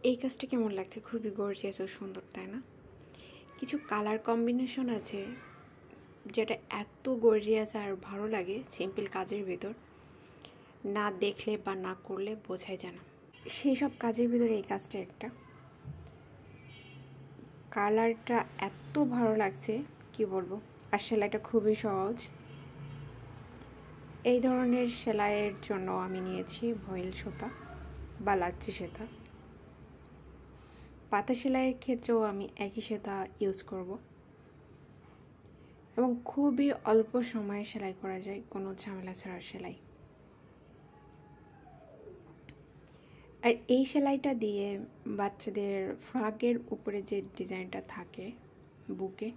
এই কাজটা কেমন লাগছে? খুবই গর্জিয়াস ও সুন্দর, তাই না? কিছু কালার কম্বিনেশন আছে যেটা এত গর্জিয়াস আর ভালো লাগে সিম্পল কাজের ভিতর, না দেখলে বা না করলে বোঝাই যায় না। সেই সব কাজের ভিতরে এই কাজটা একটা। কালারটা এত ভালো লাগছে কি বলবো। আর সেলাইটা খুবই সহজ। এই ধরনের সেলাইয়ের জন্য আমি নিয়েছি ভয়েল সুতা বা লাচ্ছি সুতা। পাতা সেলাইয়ের ক্ষেত্রেও আমি একই সুতা ইউজ করব এবং খুবই অল্প সময়ে সেলাই করা যায়, কোনো ঝামেলা ছাড়া সেলাই। আর এই সেলাইটা দিয়ে বাচ্চাদের ফ্রকের উপরে যে ডিজাইনটা থাকে বুকে,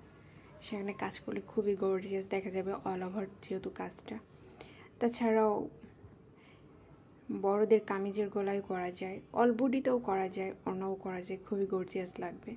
সেখানে কাজ করলে খুবই গর্জিয়াস দেখা যাবে অল ওভার যেহেতু কাজটা। তাছাড়াও বড়দের কামিজের গলায় করা যায়, অল বডিতেও করা যায়, অন্যও করা যায়, খুবই গর্জিয়াস লাগবে।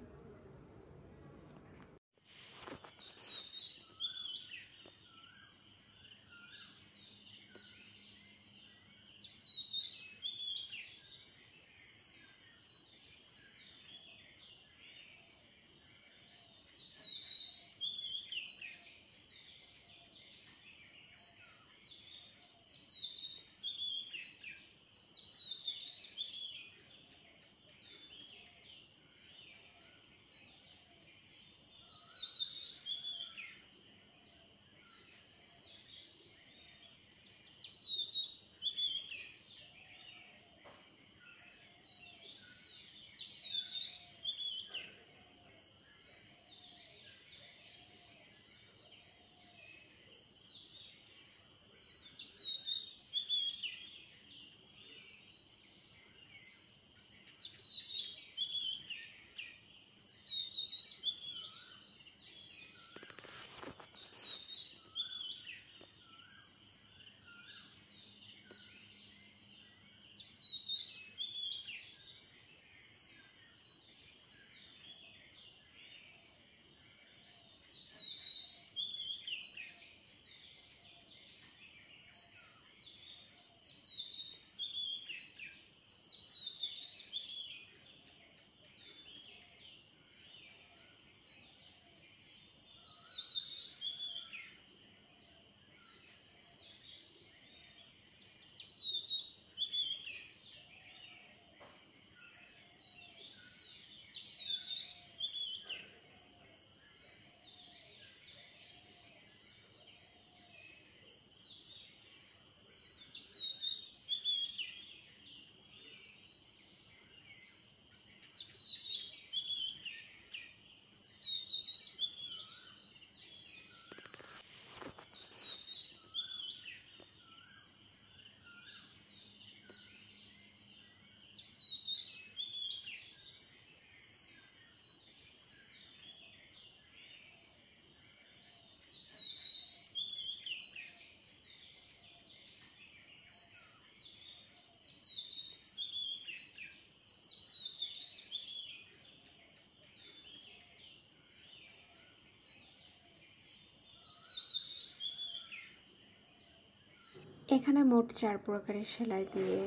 এখানে মোট 4 প্রকারের সেলাই দিয়ে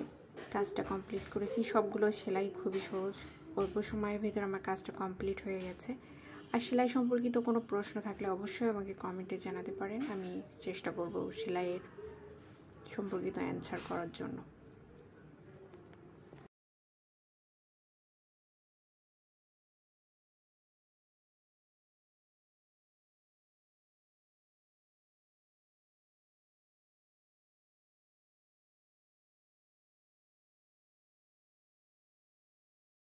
কাজটা কমপ্লিট করেছি। সবগুলো সেলাই খুবই সহজ, অল্প সময়ের ভিতরে আমার কাজটা কমপ্লিট হয়ে গেছে। আর সেলাই সম্পর্কিত কোনো প্রশ্ন থাকলে অবশ্যই আমাকে কমেন্টে জানাতে পারেন, আমি চেষ্টা করব সেলাইয়ের সম্পর্কিত অ্যান্সার করার জন্য।